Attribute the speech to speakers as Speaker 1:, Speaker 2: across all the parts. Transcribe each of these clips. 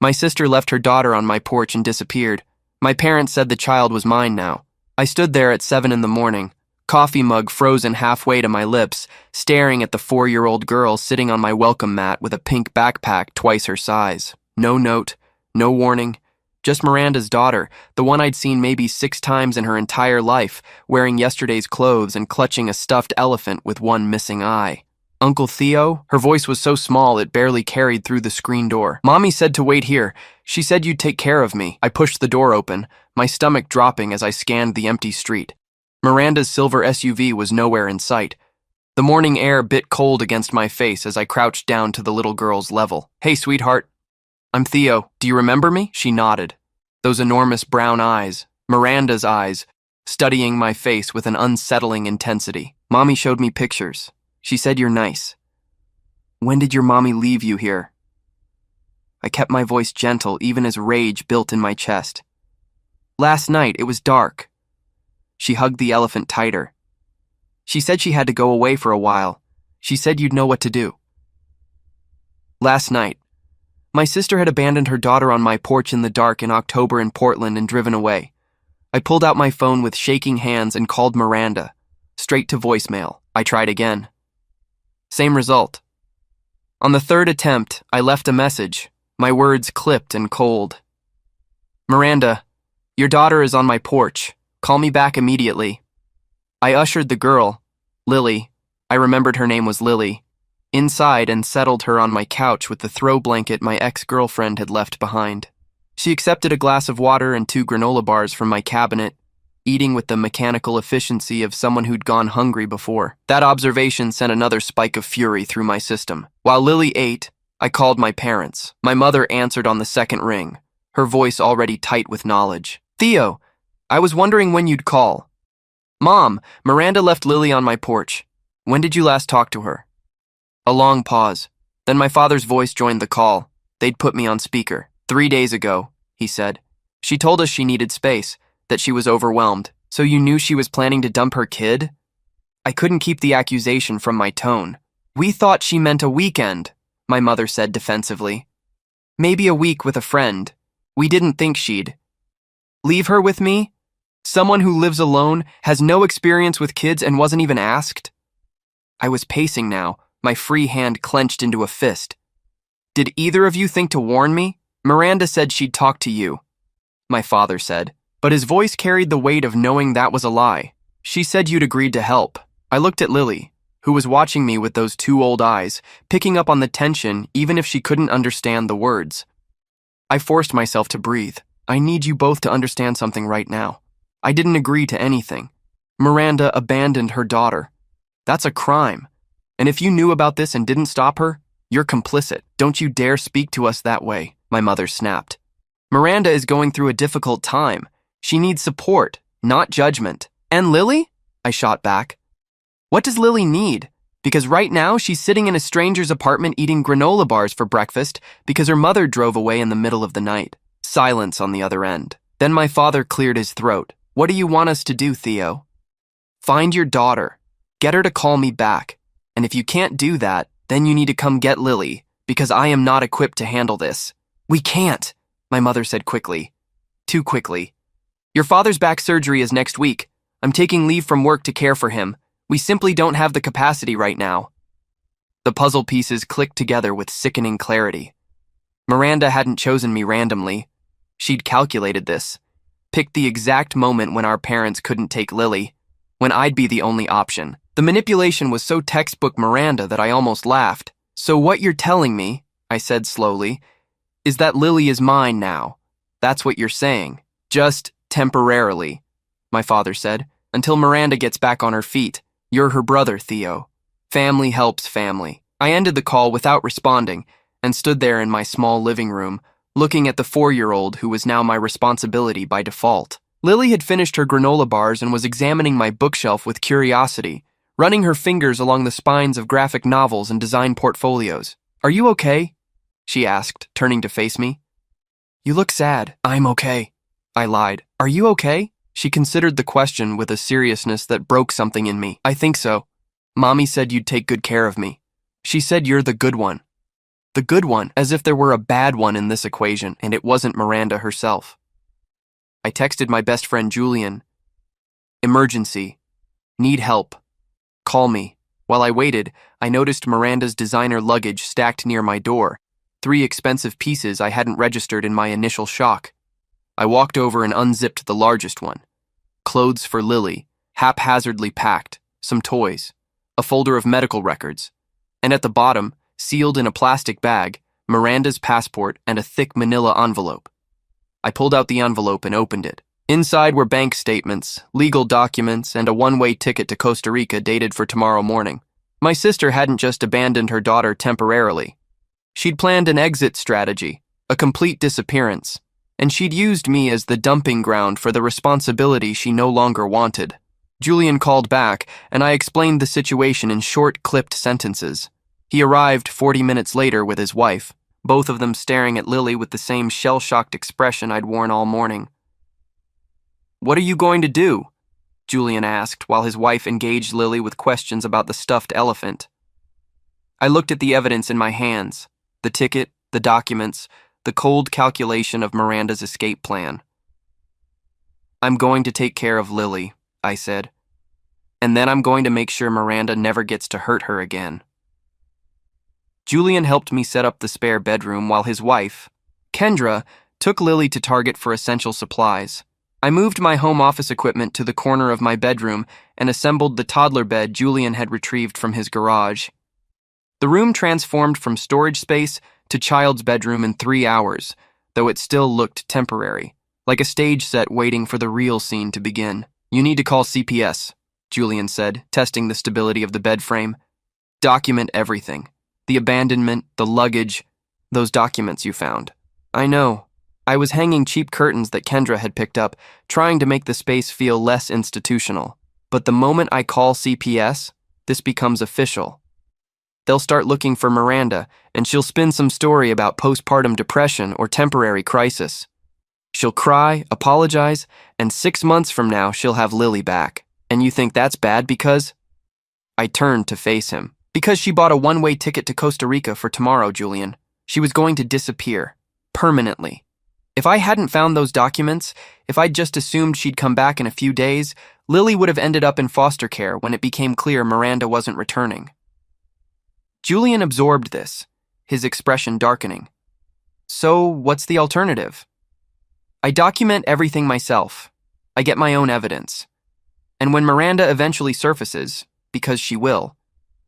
Speaker 1: My sister left her daughter on my porch and disappeared. My parents said the child was mine now. I stood there at 7 in the morning, coffee mug frozen halfway to my lips, staring at the 4-year-old girl sitting on my welcome mat with a pink backpack twice her size. No note, no warning, just Miranda's daughter, the one I'd seen maybe 6 times in her entire life, wearing yesterday's clothes and clutching a stuffed elephant with one missing eye. Uncle Theo? Her voice was so small it barely carried through the screen door. Mommy said to wait here. She said you'd take care of me. I pushed the door open, my stomach dropping as I scanned the empty street. Miranda's silver SUV was nowhere in sight. The morning air bit cold against my face as I crouched down to the little girl's level. Hey, sweetheart. I'm Theo. Do you remember me? She nodded. Those enormous brown eyes, Miranda's eyes, studying my face with an unsettling intensity. Mommy showed me pictures. She said you're nice. When did your mommy leave you here? I kept my voice gentle even as rage built in my chest. Last night, it was dark. She hugged the elephant tighter. She said she had to go away for a while. She said you'd know what to do. Last night, my sister had abandoned her daughter on my porch in the dark in October in Portland and driven away. I pulled out my phone with shaking hands and called Miranda. Straight to voicemail. I tried again. Same result. On the 3rd attempt, I left a message, my words clipped and cold. Miranda, your daughter is on my porch. Call me back immediately. I ushered the girl, Lily, I remembered her name was Lily, inside and settled her on my couch with the throw blanket my ex-girlfriend had left behind. She accepted a glass of water and 2 granola bars from my cabinet, eating with the mechanical efficiency of someone who'd gone hungry before. That observation sent another spike of fury through my system. While Lily ate, I called my parents. My mother answered on the 2nd ring, her voice already tight with knowledge. Theo, I was wondering when you'd call. Mom, Miranda left Lily on my porch. When did you last talk to her? A long pause. Then my father's voice joined the call. They'd put me on speaker. 3 days ago, he said. She told us she needed space, that she was overwhelmed. So you knew she was planning to dump her kid? I couldn't keep the accusation from my tone. We thought she meant a weekend, my mother said defensively. Maybe a week with a friend. We didn't think she'd. Leave her with me? Someone who lives alone, has no experience with kids and wasn't even asked? I was pacing now, my free hand clenched into a fist. Did either of you think to warn me? Miranda said she'd talk to you, my father said, but his voice carried the weight of knowing that was a lie. She said you'd agreed to help. I looked at Lily, who was watching me with those 2 old eyes, picking up on the tension even if she couldn't understand the words. I forced myself to breathe. I need you both to understand something right now. I didn't agree to anything. Miranda abandoned her daughter. That's a crime. And if you knew about this and didn't stop her, you're complicit. Don't you dare speak to us that way, my mother snapped. Miranda is going through a difficult time. She needs support, not judgment. And Lily? I shot back. What does Lily need? Because right now she's sitting in a stranger's apartment eating granola bars for breakfast because her mother drove away in the middle of the night. Silence on the other end. Then my father cleared his throat. What do you want us to do, Theo? Find your daughter. Get her to call me back. And if you can't do that, then you need to come get Lily, because I am not equipped to handle this. We can't, my mother said quickly. Too quickly. Your father's back surgery is next week. I'm taking leave from work to care for him. We simply don't have the capacity right now. The puzzle pieces clicked together with sickening clarity. Miranda hadn't chosen me randomly. She'd calculated this. Picked the exact moment when our parents couldn't take Lily, when I'd be the only option. The manipulation was so textbook Miranda that I almost laughed. So what you're telling me, I said slowly, is that Lily is mine now. That's what you're saying. Just temporarily, my father said, until Miranda gets back on her feet. You're her brother, Theo. Family helps family. I ended the call without responding and stood there in my small living room, looking at the 4-year-old who was now my responsibility by default. Lily had finished her granola bars and was examining my bookshelf with curiosity, running her fingers along the spines of graphic novels and design portfolios. Are you okay? She asked, turning to face me. You look sad. I'm okay, I lied. Are you okay? She considered the question with a seriousness that broke something in me. I think so. Mommy said you'd take good care of me. She said you're the good one. The good one, as if there were a bad one in this equation, and it wasn't Miranda herself. I texted my best friend Julian. Emergency. Need help. Call me. While I waited, I noticed Miranda's designer luggage stacked near my door, 3 expensive pieces I hadn't registered in my initial shock. I walked over and unzipped the largest one. Clothes for Lily, haphazardly packed, some toys, a folder of medical records, and at the bottom, sealed in a plastic bag, Miranda's passport and a thick manila envelope. I pulled out the envelope and opened it. Inside were bank statements, legal documents, and a one-way ticket to Costa Rica dated for tomorrow morning. My sister hadn't just abandoned her daughter temporarily. She'd planned an exit strategy, a complete disappearance, and she'd used me as the dumping ground for the responsibility she no longer wanted. Julian called back, and I explained the situation in short, clipped sentences. He arrived 40 minutes later with his wife, both of them staring at Lily with the same shell-shocked expression I'd worn all morning. "What are you going to do?" Julian asked, while his wife engaged Lily with questions about the stuffed elephant. I looked at the evidence in my hands, the ticket, the documents, the cold calculation of Miranda's escape plan. "I'm going to take care of Lily," I said, "and then I'm going to make sure Miranda never gets to hurt her again." Julian helped me set up the spare bedroom while his wife, Kendra, took Lily to Target for essential supplies. I moved my home office equipment to the corner of my bedroom and assembled the toddler bed Julian had retrieved from his garage. The room transformed from storage space to child's bedroom in 3 hours, though it still looked temporary, like a stage set waiting for the real scene to begin. "You need to call CPS," Julian said, testing the stability of the bed frame. "Document everything. The abandonment, the luggage, those documents you found." "I know." I was hanging cheap curtains that Kendra had picked up, trying to make the space feel less institutional. But the moment I call CPS, this becomes official. They'll start looking for Miranda, and she'll spin some story about postpartum depression or temporary crisis. She'll cry, apologize, and 6 months from now she'll have Lily back. And you think that's bad because? I turned to face him. "Because she bought a one-way ticket to Costa Rica for tomorrow, Julian. She was going to disappear. Permanently. If I hadn't found those documents, if I'd just assumed she'd come back in a few days, Lily would have ended up in foster care when it became clear Miranda wasn't returning." Julian absorbed this, his expression darkening. "So, what's the alternative?" "I document everything myself. I get my own evidence. And when Miranda eventually surfaces, because she will,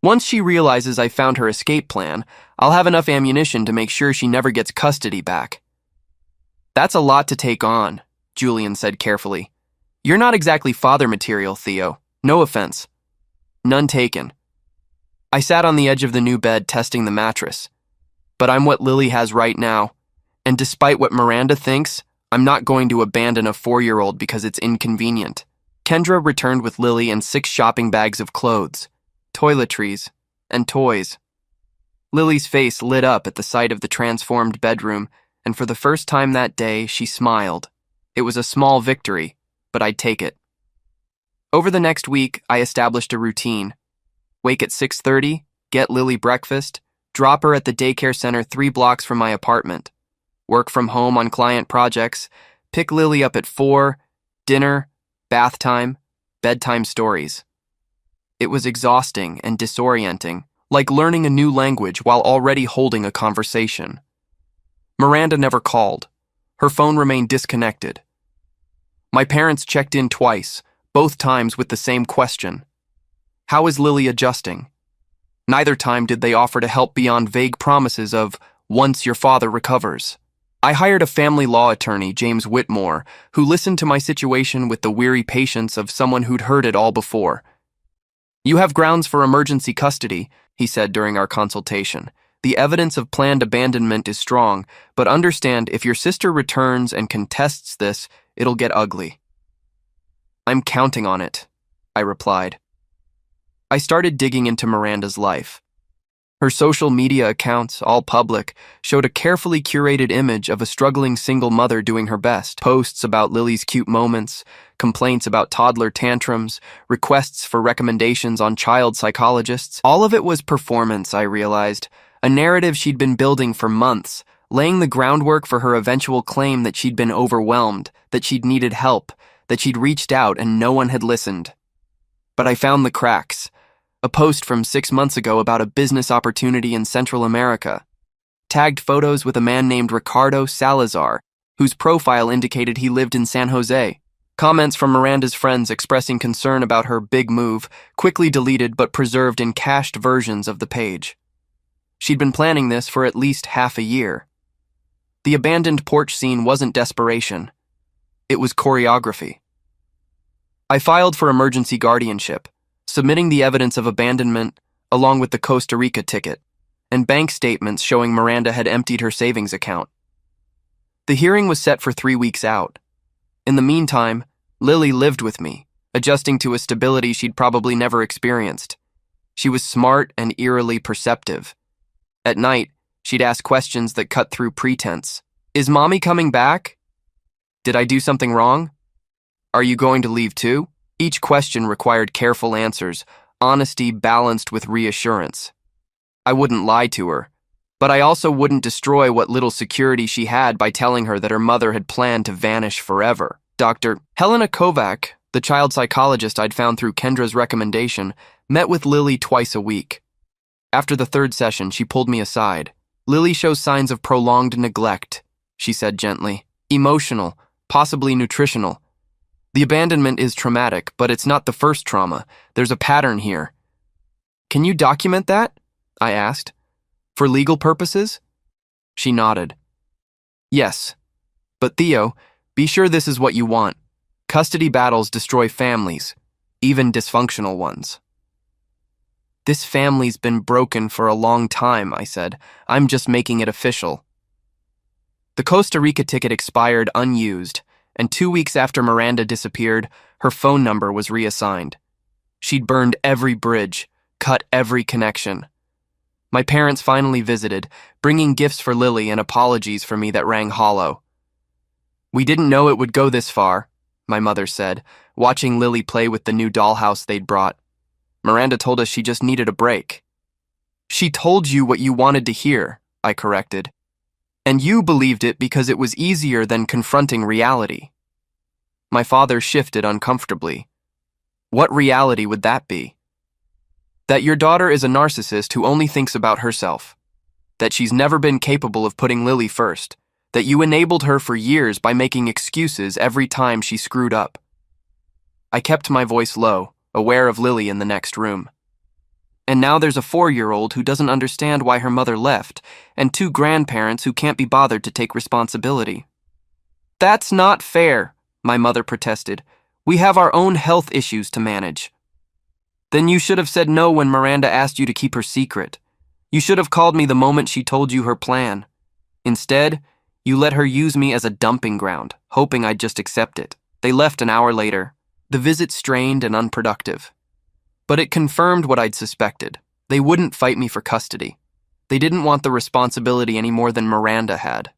Speaker 1: once she realizes I found her escape plan, I'll have enough ammunition to make sure she never gets custody back." "That's a lot to take on," Julian said carefully. "You're not exactly father material, Theo. No offense." "None taken." I sat on the edge of the new bed testing the mattress. "But I'm what Lily has right now, and despite what Miranda thinks, I'm not going to abandon a 4-year-old because it's inconvenient." Kendra returned with Lily and 6 shopping bags of clothes, toiletries, and toys. Lily's face lit up at the sight of the transformed bedroom, and for the first time that day, she smiled. It was a small victory, but I'd take it. Over the next week, I established a routine. Wake at 6:30, get Lily breakfast, drop her at the daycare center 3 blocks from my apartment, work from home on client projects, pick Lily up at 4, dinner, bath time, bedtime stories. It was exhausting and disorienting, like learning a new language while already holding a conversation. Miranda never called. Her phone remained disconnected. My parents checked in twice, both times with the same question. "How is Lily adjusting?" Neither time did they offer to help beyond vague promises of, "once your father recovers." I hired a family law attorney, James Whitmore, who listened to my situation with the weary patience of someone who'd heard it all before. "You have grounds for emergency custody," he said during our consultation. "The evidence of planned abandonment is strong, but understand if your sister returns and contests this, it'll get ugly." "I'm counting on it," I replied. I started digging into Miranda's life. Her social media accounts, all public, showed a carefully curated image of a struggling single mother doing her best. Posts about Lily's cute moments, complaints about toddler tantrums, requests for recommendations on child psychologists. All of it was performance, I realized. a narrative she'd been building for months, laying the groundwork for her eventual claim that she'd been overwhelmed, that she'd needed help, that she'd reached out and no one had listened. But I found the cracks. A post from 6 months ago about a business opportunity in Central America. Tagged photos with a man named Ricardo Salazar, whose profile indicated he lived in San Jose. Comments from Miranda's friends expressing concern about her big move, quickly deleted but preserved in cached versions of the page. She'd been planning this for at least half a year. The abandoned porch scene wasn't desperation. It was choreography. I filed for emergency guardianship, submitting the evidence of abandonment along with the Costa Rica ticket and bank statements showing Miranda had emptied her savings account. The hearing was set for 3 weeks out. In the meantime, Lily lived with me, adjusting to a stability she'd probably never experienced. She was smart and eerily perceptive. At night, she'd ask questions that cut through pretense. Is Mommy coming back? Did I do something wrong? Are you going to leave too? Each question required careful answers, honesty balanced with reassurance. I wouldn't lie to her, but I also wouldn't destroy what little security she had by telling her that her mother had planned to vanish forever. Dr. Helena Kovac, the child psychologist I'd found through Kendra's recommendation, met with Lily twice a week. After the 3rd session, she pulled me aside. Lily shows signs of prolonged neglect, she said gently. Emotional, possibly nutritional. The abandonment is traumatic, but it's not the first trauma. There's a pattern here. Can you document that? I asked. For legal purposes? She nodded. Yes. But Theo, be sure this is what you want. Custody battles destroy families, even dysfunctional ones. This family's been broken for a long time, I said. I'm just making it official. The Costa Rica ticket expired unused, and 2 weeks after Miranda disappeared, her phone number was reassigned. She'd burned every bridge, cut every connection. My parents finally visited, bringing gifts for Lily and apologies for me that rang hollow. We didn't know it would go this far, my mother said, watching Lily play with the new dollhouse they'd brought. Miranda told us she just needed a break. She told you what you wanted to hear, I corrected. And you believed it because it was easier than confronting reality. My father shifted uncomfortably. What reality would that be? That your daughter is a narcissist who only thinks about herself. That she's never been capable of putting Lily first. That you enabled her for years by making excuses every time she screwed up. I kept my voice low, aware of Lily in the next room. And now there's a 4-year-old who doesn't understand why her mother left, and 2 grandparents who can't be bothered to take responsibility. That's not fair, my mother protested. We have our own health issues to manage. Then you should have said no when Miranda asked you to keep her secret. You should have called me the moment she told you her plan. Instead, you let her use me as a dumping ground, hoping I'd just accept it. They left an hour later, the visit strained and unproductive. But it confirmed what I'd suspected. They wouldn't fight me for custody. They didn't want the responsibility any more than Miranda had.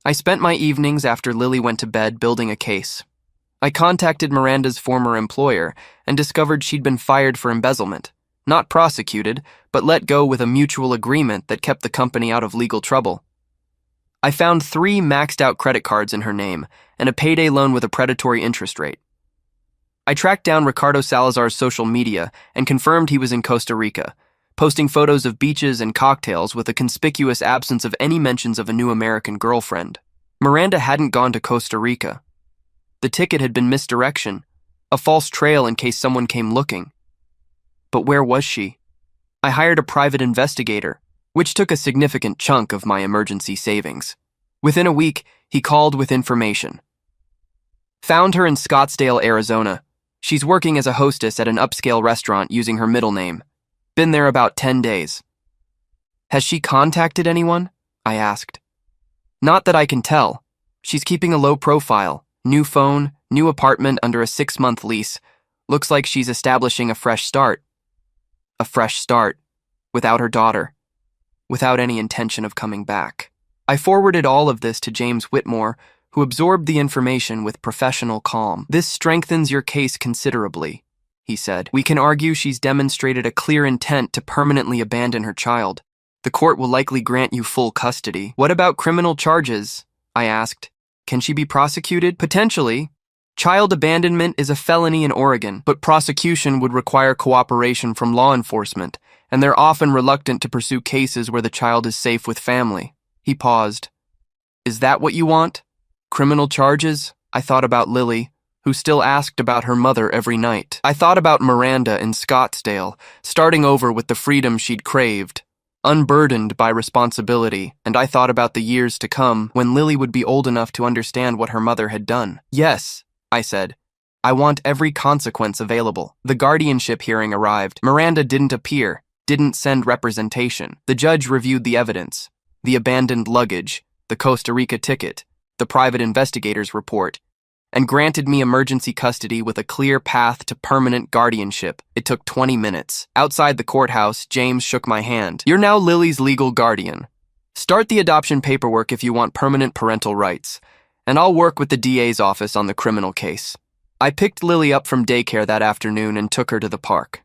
Speaker 1: I spent my evenings after Lily went to bed building a case. I contacted Miranda's former employer and discovered she'd been fired for embezzlement, not prosecuted, but let go with a mutual agreement that kept the company out of legal trouble. I found 3 maxed-out credit cards in her name and a payday loan with a predatory interest rate. I tracked down Ricardo Salazar's social media and confirmed he was in Costa Rica, posting photos of beaches and cocktails with a conspicuous absence of any mentions of a new American girlfriend. Miranda hadn't gone to Costa Rica. The ticket had been misdirection, a false trail in case someone came looking. But where was she? I hired a private investigator, which took a significant chunk of my emergency savings. Within a week, he called with information. Found her in Scottsdale, Arizona. She's working as a hostess at an upscale restaurant using her middle name. Been there about 10 days. Has she contacted anyone? I asked. Not that I can tell. She's keeping a low profile. New phone, new apartment under a 6-month lease. Looks like she's establishing a fresh start. A fresh start. Without her daughter. Without any intention of coming back. I forwarded all of this to James Whitmore, who absorbed the information with professional calm. This strengthens your case considerably, he said. We can argue she's demonstrated a clear intent to permanently abandon her child. The court will likely grant you full custody. What about criminal charges? I asked. Can she be prosecuted? Potentially. Child abandonment is a felony in Oregon, but prosecution would require cooperation from law enforcement, and they're often reluctant to pursue cases where the child is safe with family. He paused. Is that what you want? Criminal charges? I thought about Lily, who still asked about her mother every night. I thought about Miranda in Scottsdale, starting over with the freedom she'd craved, unburdened by responsibility, and I thought about the years to come when Lily would be old enough to understand what her mother had done. Yes, I said. I want every consequence available. The guardianship hearing arrived. Miranda didn't appear, didn't send representation. The judge reviewed the evidence, the abandoned luggage, the Costa Rica ticket, the private investigator's report, and granted me emergency custody with a clear path to permanent guardianship. It took 20 minutes. Outside the courthouse, James shook my hand. You're now Lily's legal guardian. Start the adoption paperwork if you want permanent parental rights, and I'll work with the DA's office on the criminal case. I picked Lily up from daycare that afternoon and took her to the park.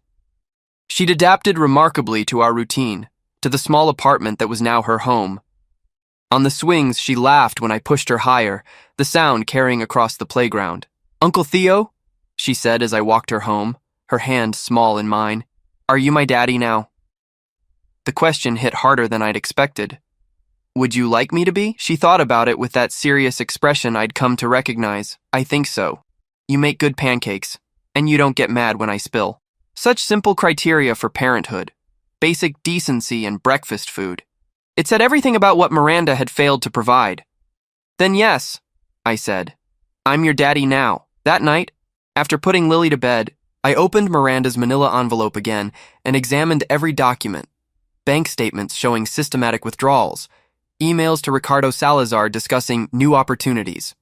Speaker 1: She'd adapted remarkably to our routine, to the small apartment that was now her home. On the swings, she laughed when I pushed her higher, the sound carrying across the playground. Uncle Theo? She said as I walked her home, her hand small in mine. Are you my daddy now? The question hit harder than I'd expected. Would you like me to be? She thought about it with that serious expression I'd come to recognize. I think so. You make good pancakes, and you don't get mad when I spill. Such simple criteria for parenthood. Basic decency and breakfast food. It said everything about what Miranda had failed to provide. Then yes, I said. I'm your daddy now. That night, after putting Lily to bed, I opened Miranda's manila envelope again and examined every document. Bank statements showing systematic withdrawals, emails to Ricardo Salazar discussing new opportunities,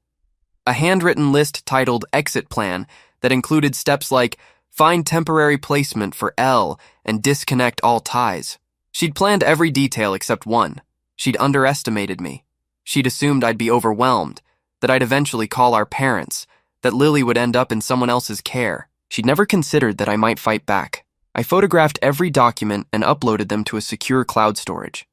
Speaker 1: a handwritten list titled Exit Plan that included steps like find temporary placement for L and disconnect all ties. She'd planned every detail except one. She'd underestimated me. She'd assumed I'd be overwhelmed, that I'd eventually call our parents, that Lily would end up in someone else's care. She'd never considered that I might fight back. I photographed every document and uploaded them to a secure cloud storage.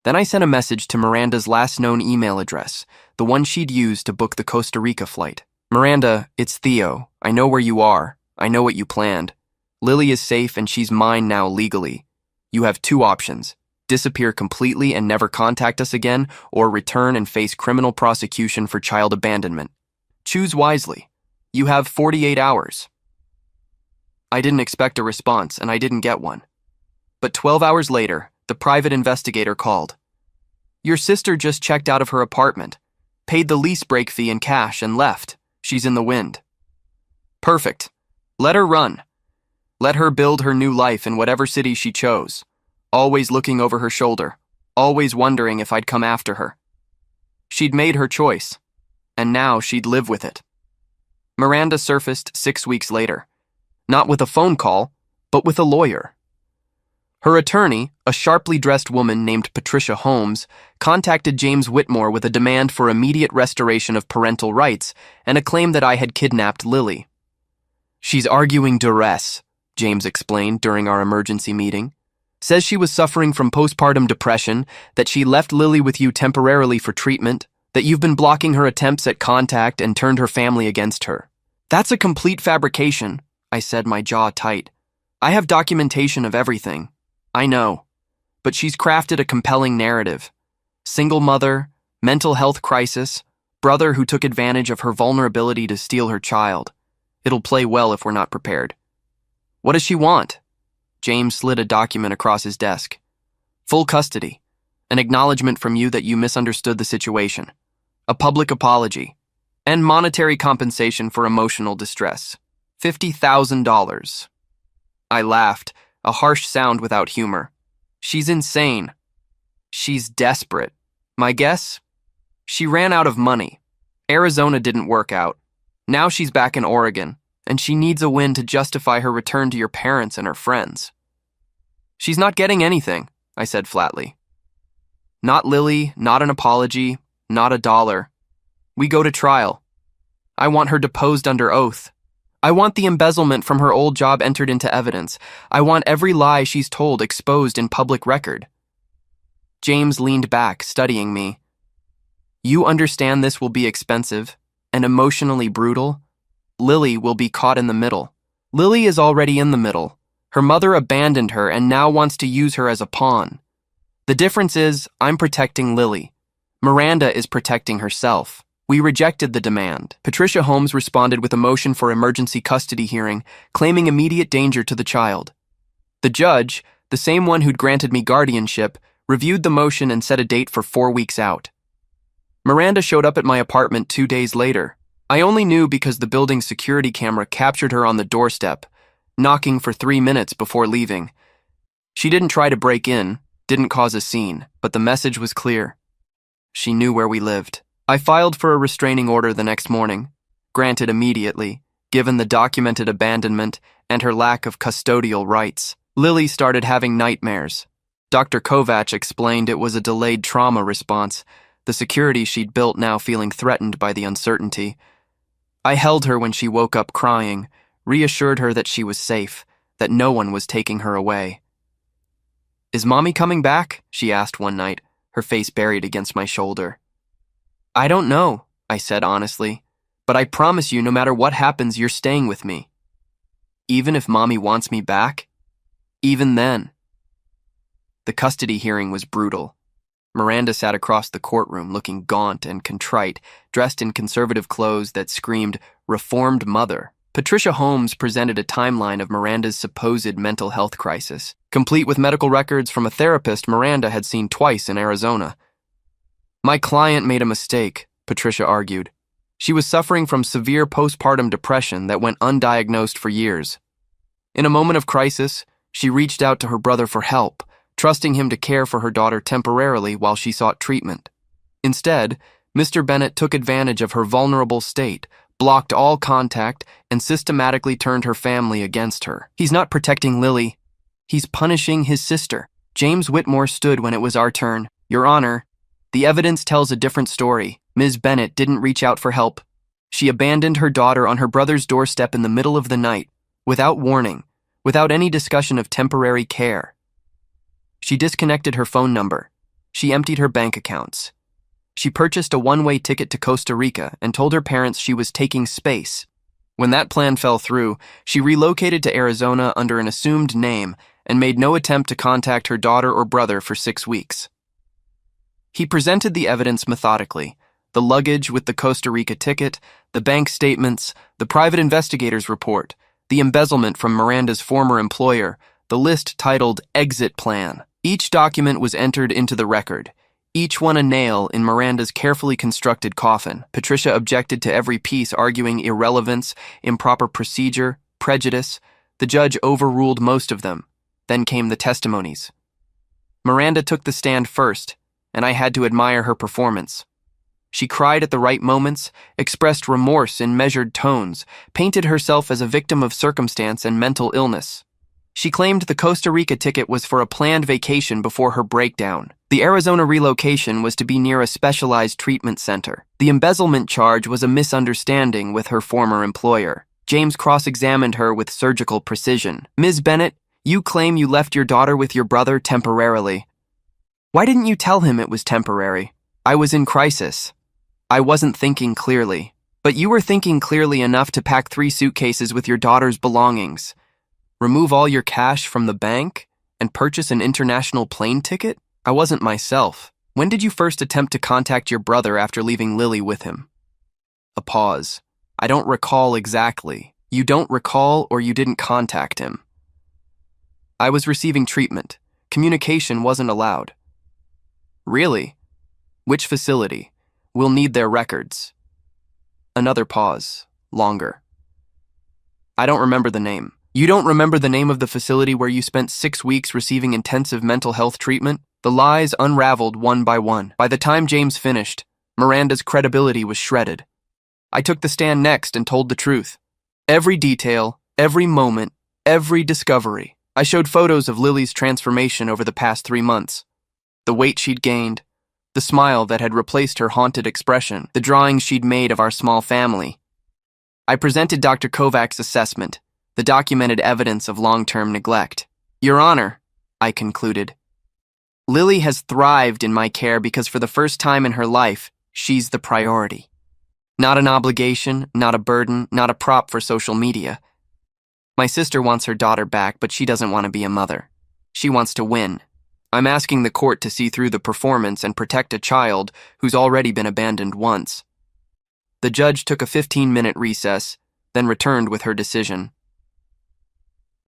Speaker 1: Then I sent a message to Miranda's last known email address, the one she'd used to book the Costa Rica flight. Miranda, it's Theo. I know where you are. I know what you planned. Lily is safe and she's mine now legally. You have two options: disappear completely and never contact us again, or return and face criminal prosecution for child abandonment. Choose wisely. You have 48 hours. I didn't expect a response, and I didn't get one. But 12 hours later, the private investigator called. Your sister just checked out of her apartment, paid the lease break fee in cash, and left. She's in the wind. Perfect. Let her run. Let her build her new life in whatever city she chose, always looking over her shoulder, always wondering if I'd come after her. She'd made her choice, and now she'd live with it. Miranda surfaced 6 weeks later, not with a phone call, but with a lawyer. Her attorney, a sharply dressed woman named Patricia Holmes, contacted James Whitmore with a demand for immediate restoration of parental rights and a claim that I had kidnapped Lily. She's arguing duress, James explained during our emergency meeting. Says she was suffering from postpartum depression, that she left Lily with you temporarily for treatment, that you've been blocking her attempts at contact and turned her family against her. That's a complete fabrication, I said, my jaw tight. I have documentation of everything. I know. But she's crafted a compelling narrative. Single mother, mental health crisis, brother who took advantage of her vulnerability to steal her child. It'll play well if we're not prepared. What does she want? James slid a document across his desk. Full custody. An acknowledgement from you that you misunderstood the situation. A public apology. And monetary compensation for emotional distress. $50,000. I laughed, a harsh sound without humor. She's insane. She's desperate. My guess? She ran out of money. Arizona didn't work out. Now she's back in Oregon, and she needs a win to justify her return to your parents and her friends. She's not getting anything, I said flatly. Not Lily, not an apology, not $1. We go to trial. I want her deposed under oath. I want the embezzlement from her old job entered into evidence. I want every lie she's told exposed in public record. James leaned back, studying me. You understand this will be expensive and emotionally brutal? Lily will be caught in the middle. Lily is already in the middle. Her mother abandoned her and now wants to use her as a pawn. The difference is, I'm protecting Lily. Miranda is protecting herself. We rejected the demand. Patricia Holmes responded with a motion for emergency custody hearing, claiming immediate danger to the child. The judge, the same one who'd granted me guardianship, reviewed the motion and set a date for 4 weeks out. Miranda showed up at my apartment 2 days later. I only knew because the building's security camera captured her on the doorstep, knocking for 3 minutes before leaving. She didn't try to break in, didn't cause a scene, but the message was clear. She knew where we lived. I filed for a restraining order the next morning, granted immediately, given the documented abandonment and her lack of custodial rights. Lily started having nightmares. Dr. Kovac explained it was a delayed trauma response, the security she'd built now feeling threatened by the uncertainty. I held her when she woke up crying, reassured her that she was safe, that no one was taking her away. Is Mommy coming back? She asked one night, her face buried against my shoulder. I don't know, I said honestly, but I promise you no matter what happens, you're staying with me. Even if Mommy wants me back? Even then. The custody hearing was brutal. Miranda sat across the courtroom looking gaunt and contrite, dressed in conservative clothes that screamed, "Reformed Mother." Patricia Holmes presented a timeline of Miranda's supposed mental health crisis, complete with medical records from a therapist Miranda had seen twice in Arizona. My client made a mistake, Patricia argued. She was suffering from severe postpartum depression that went undiagnosed for years. In a moment of crisis, she reached out to her brother for help, trusting him to care for her daughter temporarily while she sought treatment. Instead, Mr. Bennett took advantage of her vulnerable state, blocked all contact, and systematically turned her family against her. He's not protecting Lily. He's punishing his sister. James Whitmore stood when it was our turn. Your Honor, the evidence tells a different story. Ms. Bennett didn't reach out for help. She abandoned her daughter on her brother's doorstep in the middle of the night, without warning, without any discussion of temporary care. She disconnected her phone number. She emptied her bank accounts. She purchased a one-way ticket to Costa Rica and told her parents she was taking space. When that plan fell through, she relocated to Arizona under an assumed name and made no attempt to contact her daughter or brother for 6 weeks. He presented the evidence methodically: the luggage with the Costa Rica ticket, the bank statements, the private investigator's report, the embezzlement from Miranda's former employer, the list titled Exit Plan. Each document was entered into the record, each one a nail in Miranda's carefully constructed coffin. Patricia objected to every piece, arguing irrelevance, improper procedure, prejudice. The judge overruled most of them. Then came the testimonies. Miranda took the stand first, and I had to admire her performance. She cried at the right moments, expressed remorse in measured tones, painted herself as a victim of circumstance and mental illness. She claimed the Costa Rica ticket was for a planned vacation before her breakdown. The Arizona relocation was to be near a specialized treatment center. The embezzlement charge was a misunderstanding with her former employer. James cross-examined her with surgical precision. Ms. Bennett, you claim you left your daughter with your brother temporarily. Why didn't you tell him it was temporary? I was in crisis. I wasn't thinking clearly. But you were thinking clearly enough to pack 3 suitcases with your daughter's belongings, remove all your cash from the bank, and purchase an international plane ticket? I wasn't myself. When did you first attempt to contact your brother after leaving Lily with him? A pause. I don't recall exactly. You don't recall, or you didn't contact him? I was receiving treatment. Communication wasn't allowed. Really? Which facility? We'll need their records. Another pause. Longer. I don't remember the name. You don't remember the name of the facility where you spent 6 weeks receiving intensive mental health treatment? The lies unraveled one by one. By the time James finished, Miranda's credibility was shredded. I took the stand next and told the truth. Every detail, every moment, every discovery. I showed photos of Lily's transformation over the past 3 months. The weight she'd gained, the smile that had replaced her haunted expression, the drawings she'd made of our small family. I presented Dr. Kovac's assessment, the documented evidence of long-term neglect. Your Honor, I concluded, Lily has thrived in my care because for the first time in her life, she's the priority. Not an obligation, not a burden, not a prop for social media. My sister wants her daughter back, but she doesn't want to be a mother. She wants to win. I'm asking the court to see through the performance and protect a child who's already been abandoned once. The judge took a 15-minute recess, then returned with her decision.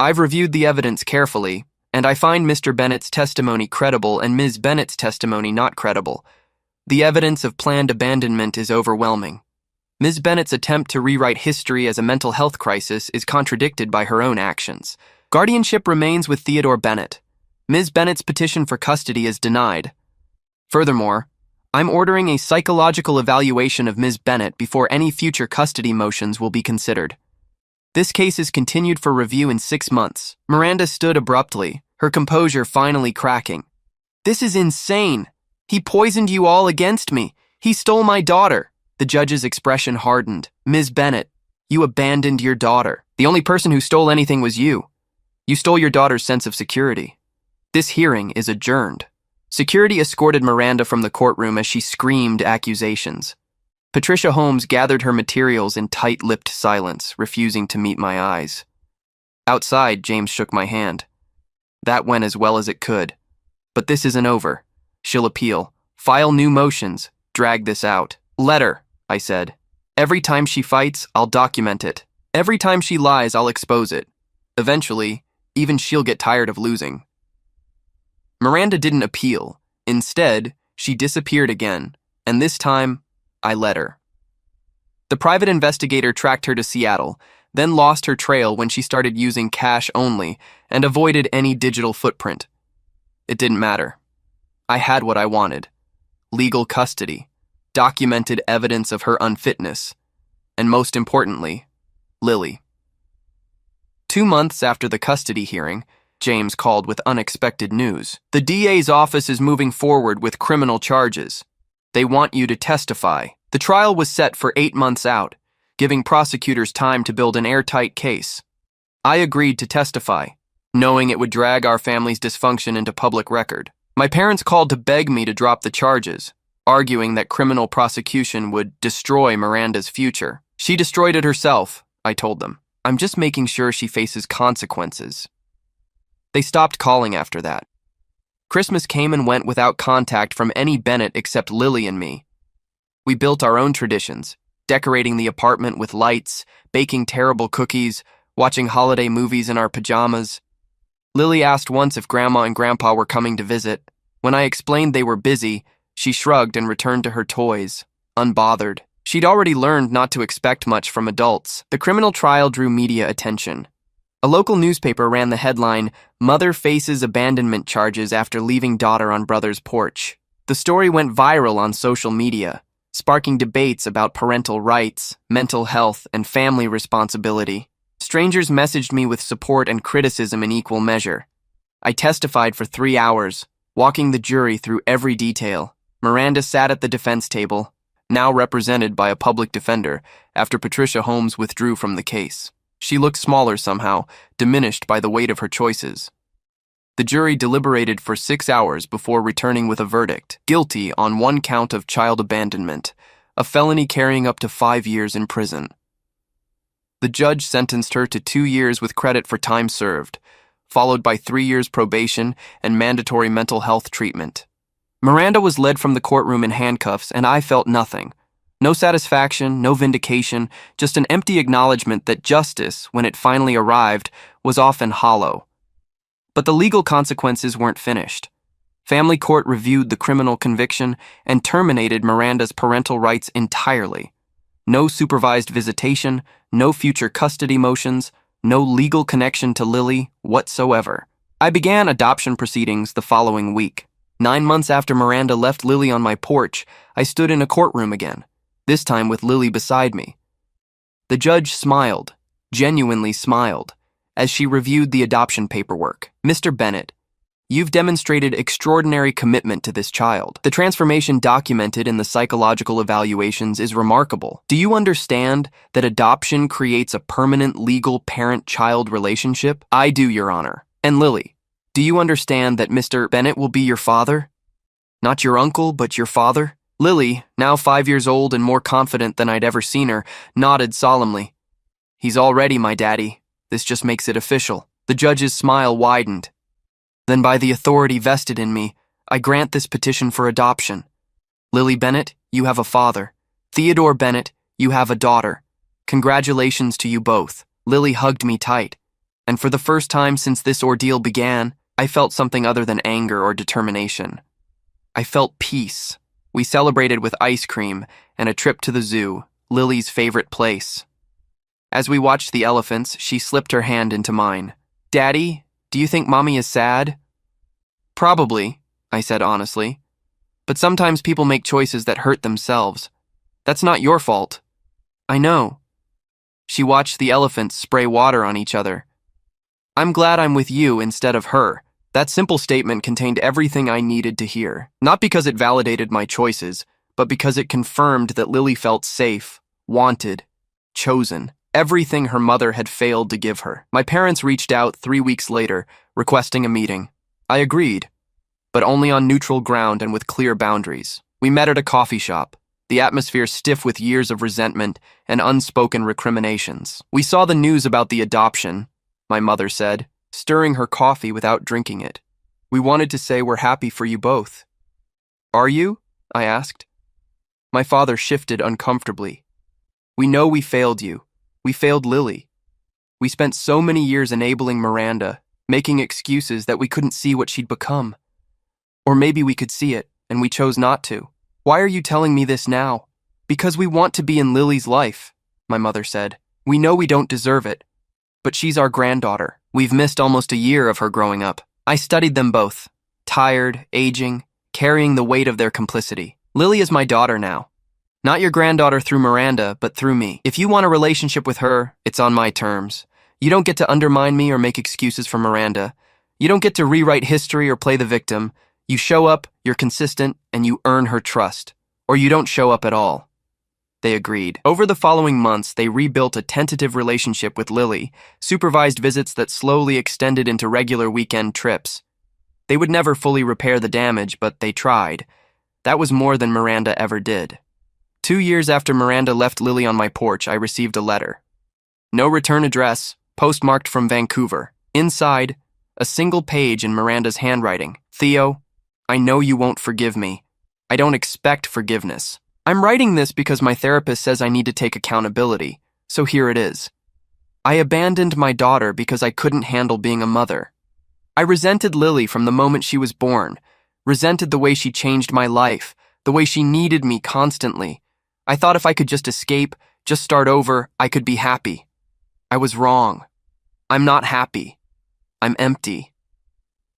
Speaker 1: I've reviewed the evidence carefully, and I find Mr. Bennett's testimony credible and Ms. Bennett's testimony not credible. The evidence of planned abandonment is overwhelming. Ms. Bennett's attempt to rewrite history as a mental health crisis is contradicted by her own actions. Guardianship remains with Theodore Bennett. Ms. Bennett's petition for custody is denied. Furthermore, I'm ordering a psychological evaluation of Ms. Bennett before any future custody motions will be considered. This case is continued for review in 6 months. Miranda stood abruptly, her composure finally cracking. This is insane. He poisoned you all against me. He stole my daughter. The judge's expression hardened. Ms. Bennett, you abandoned your daughter. The only person who stole anything was you. You stole your daughter's sense of security. This hearing is adjourned. Security escorted Miranda from the courtroom as she screamed accusations. Patricia Holmes gathered her materials in tight-lipped silence, refusing to meet my eyes. Outside, James shook my hand. That went as well as it could. But this isn't over. She'll appeal, file new motions, drag this out. Let her, I said. Every time she fights, I'll document it. Every time she lies, I'll expose it. Eventually, even she'll get tired of losing. Miranda didn't appeal. Instead, she disappeared again, and this time, I let her. The private investigator tracked her to Seattle, then lost her trail when she started using cash only and avoided any digital footprint. It didn't matter. I had what I wanted. Legal custody, documented evidence of her unfitness, and most importantly, Lily. 2 months after the custody hearing, James called with unexpected news. The DA's office is moving forward with criminal charges. They want you to testify. The trial was set for 8 months out, giving prosecutors time to build an airtight case. I agreed to testify, knowing it would drag our family's dysfunction into public record. My parents called to beg me to drop the charges, arguing that criminal prosecution would destroy Miranda's future. She destroyed it herself, I told them. I'm just making sure she faces consequences. They stopped calling after that. Christmas came and went without contact from any Bennett except Lily and me. We built our own traditions, decorating the apartment with lights, baking terrible cookies, watching holiday movies in our pajamas. Lily asked once if Grandma and Grandpa were coming to visit. When I explained they were busy, she shrugged and returned to her toys, unbothered. She'd already learned not to expect much from adults. The criminal trial drew media attention. A local newspaper ran the headline, "Mother Faces Abandonment Charges After Leaving Daughter on Brother's Porch." The story went viral on social media, sparking debates about parental rights, mental health, and family responsibility. Strangers messaged me with support and criticism in equal measure. I testified for 3 hours, walking the jury through every detail. Miranda sat at the defense table, now represented by a public defender, after Patricia Holmes withdrew from the case. She looked smaller somehow, diminished by the weight of her choices. The jury deliberated for 6 hours before returning with a verdict, guilty on 1 count of child abandonment, a felony carrying up to 5 years in prison. The judge sentenced her to 2 years with credit for time served, followed by 3 years probation and mandatory mental health treatment. Miranda was led from the courtroom in handcuffs, and I felt nothing. No satisfaction, no vindication, just an empty acknowledgement that justice, when it finally arrived, was often hollow. But the legal consequences weren't finished. Family court reviewed the criminal conviction and terminated Miranda's parental rights entirely. No supervised visitation, no future custody motions, no legal connection to Lily whatsoever. I began adoption proceedings the following week. 9 months after Miranda left Lily on my porch, I stood in a courtroom again, this time with Lily beside me. The judge smiled, genuinely smiled, as she reviewed the adoption paperwork. "Mr. Bennett, you've demonstrated extraordinary commitment to this child. The transformation documented in the psychological evaluations is remarkable. Do you understand that adoption creates a permanent legal parent-child relationship?" "I do, Your Honor." "And Lily, Do you understand that Mr. Bennett will be your father? Not your uncle, but your father? Lily, now 5 years old and more confident than I'd ever seen her, nodded solemnly. He's already my daddy. This just makes it official. The judge's smile widened. Then by the authority vested in me, I grant this petition for adoption. Lily Bennett, you have a father. Theodore Bennett, you have a daughter. Congratulations to you both. Lily hugged me tight, and for the first time since this ordeal began, I felt something other than anger or determination. I felt peace. We celebrated with ice cream and a trip to the zoo, Lily's favorite place. As we watched the elephants, she slipped her hand into mine. Daddy, do you think Mommy is sad? Probably, I said honestly. But sometimes people make choices that hurt themselves. That's not your fault. I know. She watched the elephants spray water on each other. I'm glad I'm with you instead of her. That simple statement contained everything I needed to hear, not because it validated my choices, but because it confirmed that Lily felt safe, wanted, chosen, everything her mother had failed to give her. My parents reached out 3 weeks later, requesting a meeting. I agreed, but only on neutral ground and with clear boundaries. We met at a coffee shop, the atmosphere stiff with years of resentment and unspoken recriminations. We saw the news about the adoption, my mother said, stirring her coffee without drinking it. We wanted to say we're happy for you both. Are you? I asked. My father shifted uncomfortably. We know we failed you. We failed Lily. We spent so many years enabling Miranda, making excuses that we couldn't see what she'd become. Or maybe we could see it, and we chose not to. Why are you telling me this now? Because we want to be in Lily's life, my mother said. We know we don't deserve it, but she's our granddaughter. We've missed almost a year of her growing up. I studied them both, tired, aging, carrying the weight of their complicity. Lily is my daughter now. Not your granddaughter through Miranda, but through me. If you want a relationship with her, it's on my terms. You don't get to undermine me or make excuses for Miranda. You don't get to rewrite history or play the victim. You show up, you're consistent, and you earn her trust. Or you don't show up at all. They agreed. Over the following months, they rebuilt a tentative relationship with Lily, supervised visits that slowly extended into regular weekend trips. They would never fully repair the damage, but they tried. That was more than Miranda ever did. 2 years after Miranda left Lily on my porch, I received a letter. No return address, postmarked from Vancouver. Inside, a single page in Miranda's handwriting. Theo, I know you won't forgive me. I don't expect forgiveness. I'm writing this because my therapist says I need to take accountability, so here it is. I abandoned my daughter because I couldn't handle being a mother. I resented Lily from the moment she was born, resented the way she changed my life, the way she needed me constantly. I thought if I could just escape, just start over, I could be happy. I was wrong. I'm not happy. I'm empty.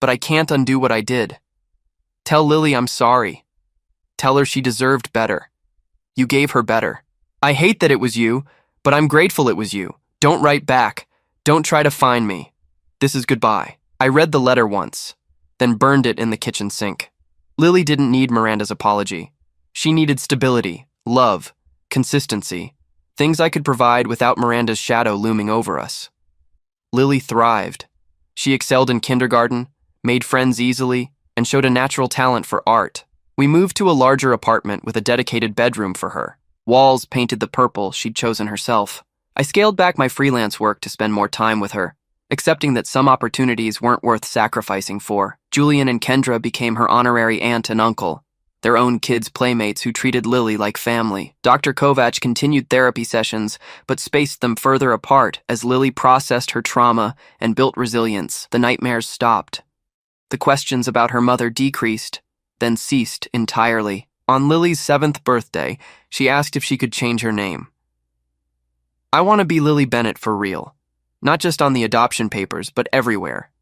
Speaker 1: But I can't undo what I did. Tell Lily I'm sorry. Tell her she deserved better. You gave her better. I hate that it was you, but I'm grateful it was you. Don't write back. Don't try to find me. This is goodbye. I read the letter once, then burned it in the kitchen sink. Lily didn't need Miranda's apology. She needed stability, love, consistency, things I could provide without Miranda's shadow looming over us. Lily thrived. She excelled in kindergarten, made friends easily, and showed a natural talent for art. We moved to a larger apartment with a dedicated bedroom for her. Walls painted the purple she'd chosen herself. I scaled back my freelance work to spend more time with her, accepting that some opportunities weren't worth sacrificing for. Julian and Kendra became her honorary aunt and uncle, their own kids' playmates who treated Lily like family. Dr. Kovac continued therapy sessions, but spaced them further apart as Lily processed her trauma and built resilience. The nightmares stopped. The questions about her mother decreased, then ceased entirely. On Lily's 7th birthday, she asked if she could change her name. I want to be Lily Bennett for real, not just on the adoption papers, but everywhere.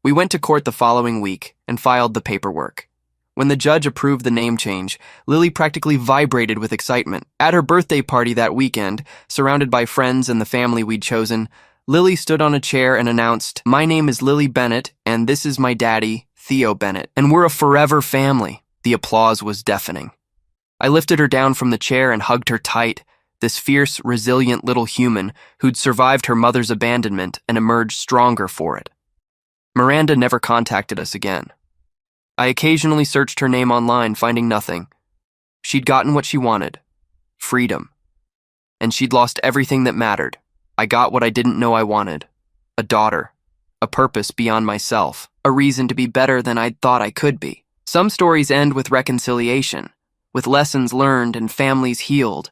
Speaker 1: We went to court the following week and filed the paperwork. When the judge approved the name change, Lily practically vibrated with excitement. At her birthday party that weekend, surrounded by friends and the family we'd chosen, Lily stood on a chair and announced, "My name is Lily Bennett, and this is my daddy, Theo Bennett, and we're a forever family." The applause was deafening. I lifted her down from the chair and hugged her tight, this fierce, resilient little human who'd survived her mother's abandonment and emerged stronger for it. Miranda never contacted us again. I occasionally searched her name online, finding nothing. She'd gotten what she wanted. Freedom. And she'd lost everything that mattered. I got what I didn't know I wanted. A daughter. A purpose beyond myself. A reason to be better than I'd thought I could be. Some stories end with reconciliation, with lessons learned and families healed.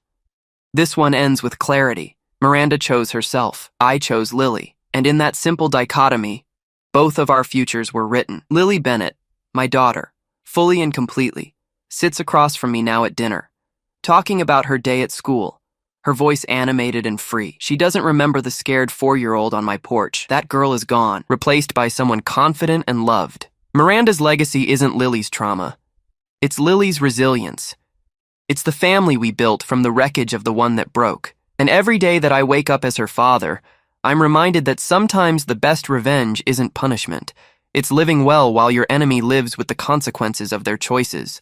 Speaker 1: This one ends with clarity. Miranda chose herself. I chose Lily. And in that simple dichotomy, both of our futures were written. Lily Bennett, my daughter, fully and completely, sits across from me now at dinner, talking about her day at school, her voice animated and free. She doesn't remember the scared 4-year-old on my porch. That girl is gone, replaced by someone confident and loved. Miranda's legacy isn't Lily's trauma. It's Lily's resilience. It's the family we built from the wreckage of the one that broke. And every day that I wake up as her father, I'm reminded that sometimes the best revenge isn't punishment. It's living well while your enemy lives with the consequences of their choices.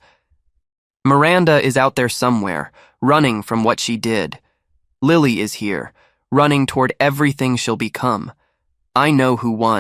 Speaker 1: Miranda is out there somewhere, running from what she did. Lily is here, running toward everything she'll become. I know who won.